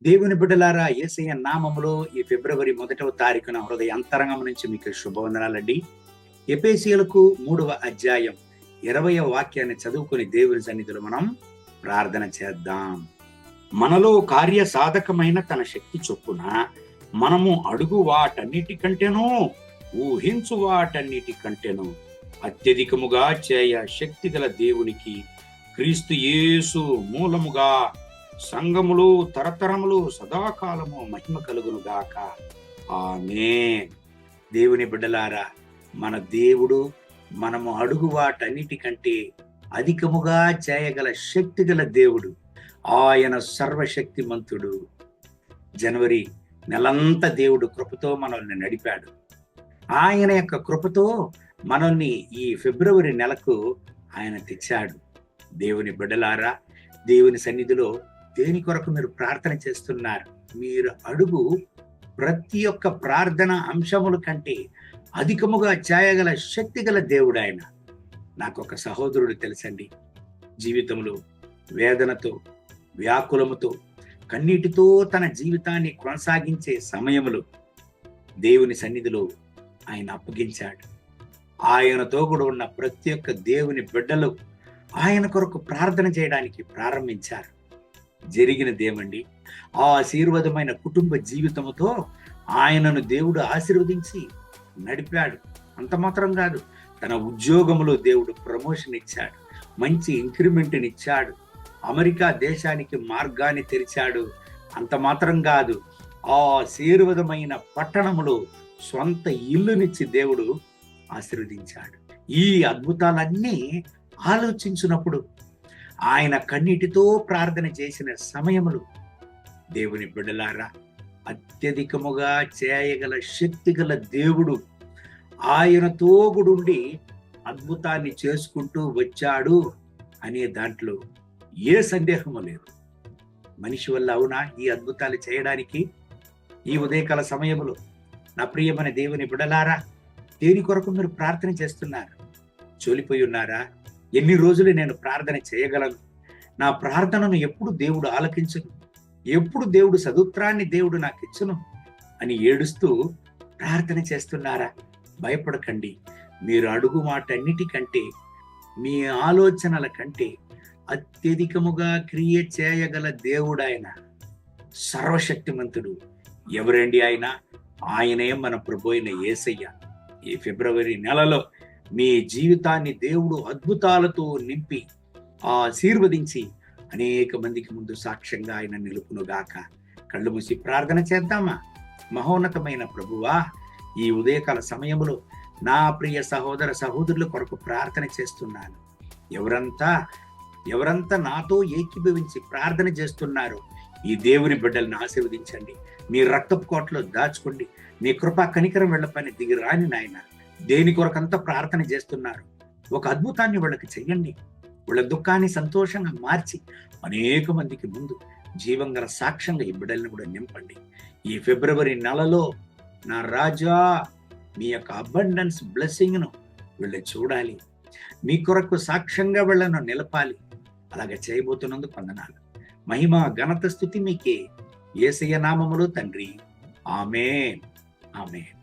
దేవుని బిడ్డలారా, యేసయ్య నామములో ఈ ఫిబ్రవరి 1వ తారీఖున హృదయ అంతరంగం నుంచి మీకు శుభవందనాలండి. ఎఫెసీయులకు 3వ అధ్యాయం 20వ వాక్యాన్ని చదువుకుని దేవుని సన్నిధిలో మనం ప్రార్థన చేద్దాం. మనలో కార్య సాధకమైన తన శక్తి చొప్పున మనము అడుగు వాటన్నిటికంటేనూ ఊహించు వాటన్నిటికంటేనూ అత్యధికముగా చేయ శక్తిగల దేవునికి క్రీస్తు యేసు మూలముగా సంఘములు తరతరములు సదాకాలము మహిమ కలుగును గాక. ఆమేన్. దేవుని బిడ్డలారా, మన దేవుడు మనము అడుగు వాటన్నిటికంటే అధికముగా చేయగల శక్తిగల దేవుడు. ఆయన సర్వశక్తిమంతుడు. జనవరి నెలంతా దేవుడు కృపతో మనల్ని నడిపాడు. ఆయన యొక్క కృపతో మనల్ని ఈ ఫిబ్రవరి నెలకు ఆయన తెచ్చాడు. దేవుని బిడ్డలారా, దేవుని సన్నిధిలో దేని కొరకు మీరు ప్రార్థన చేస్తున్నారు? మీరు అడుగు ప్రతి ఒక్క ప్రార్థన అంశముల కంటే అధికముగా చేయగల శక్తిగల దేవుడు ఆయన. నాకు ఒక సహోదరుడు తెలుసండి. జీవితంలో వేదనతో, వ్యాకులముతో, కన్నీటితో తన జీవితాన్ని కొనసాగించే సమయములో దేవుని సన్నిధిలో ఆయన అప్పగించాడు. ఆయనతో కూడా ఉన్న ప్రతి ఒక్క దేవుని బిడ్డలు ఆయన కొరకు ప్రార్థన చేయడానికి ప్రారంభించారు. జరిగినదేమండి, ఆ ఆశీర్వాదమైన కుటుంబ జీవితంతో ఆయనను దేవుడు ఆశీర్వదించి నడిపాడు. అంత మాత్రం కాదు, తన ఉద్యోగంలో దేవుడు ప్రమోషన్ ఇచ్చాడు, మంచి ఇంక్రిమెంట్ని ఇచ్చాడు, అమెరికా దేశానికి మార్గాన్ని తెరిచాడు. అంత మాత్రం కాదు, ఆ ఆశీర్వాదమైన పట్టణంలో సొంత ఇల్లునిచ్చి దేవుడు ఆశీర్వదించాడు. ఈ అద్భుతాలన్నీ ఆలోచించినప్పుడు, ఆయన కన్నీటితో ప్రార్థన చేసిన సమయములు, దేవుని బిడ్డలారా, అత్యధికముగా చేయగల శక్తిగల దేవుడు ఆయనతో గుడుండి అద్భుతాన్ని చేసుకుంటూ వచ్చాడు అనే దాంట్లో ఏ సందేహము లేదు. మనిషి వల్ల అవునా ఈ అద్భుతాలు చేయడానికి? ఈ ఉదయకాల సమయములో నా ప్రియమైన దేవుని బిడ్డలారా, దేని కొరకు మీరు ప్రార్థన చేస్తున్నారు? చోలిపోయి ఉన్నారా? ఎన్ని రోజులు నేను ప్రార్థన చేయగలను? నా ప్రార్థనను ఎప్పుడు దేవుడు ఆలకించును? ఎప్పుడు దేవుడు సదుత్రాన్ని దేవుడు నాకు ఇచ్చును అని ఏడుస్తూ ప్రార్థన చేస్తున్నారా? భయపడకండి. మీరు అడుగు మాటన్నిటికంటే, మీ ఆలోచనల కంటే అత్యధికముగా క్రియ చేయగల దేవుడు ఆయన. సర్వశక్తిమంతుడు. ఎవరండి ఆయన? ఆయనే మన ప్రభు అయిన యేసయ్య. ఈ ఫిబ్రవరి నెలలో మీ జీవితాన్ని దేవుడు అద్భుతాలతో నింపి ఆశీర్వదించి అనేక మందికి ముందు సాక్ష్యంగా ఆయన నిలుపునుగాక. కళ్ళు మూసి ప్రార్థన చేద్దామా? మహోన్నతమైన ప్రభువా, ఈ ఉదయకాల సమయంలో నా ప్రియ సహోదర సహోదరుల కొరకు ప్రార్థన చేస్తున్నాను. ఎవరంతా నాతో ఏకీభవించి ప్రార్థన చేస్తున్నారో ఈ దేవుని బిడ్డలను ఆశీర్వదించండి. మీ రక్తపు కోటలో దాచుకోండి. మీ కృపా కనికరం వెళ్ళపైన దిగి రాని నాయన. దేని కొరకంతా ప్రార్థన చేస్తున్నారు, ఒక అద్భుతాన్ని వాళ్ళకి చెయ్యండి. వాళ్ళ దుఃఖాన్ని సంతోషంగా మార్చి అనేక మందికి ముందు జీవంగల సాక్ష్యంగా ఈ బిడ్డలను కూడా నింపండి. ఈ ఫిబ్రవరి నెలలో నా రాజా, మీ యొక్క అబండెన్స్ బ్లెస్సింగ్ను వీళ్ళు చూడాలి. మీ కొరకు సాక్ష్యంగా వీళ్ళను నిలపాలి. అలాగే చేయబోతున్నందుకు వందనాలు. మహిమ ఘనత స్తుతి మీకే. యేసయ్య నామములో తండ్రి. ఆమేన్. ఆమేన్.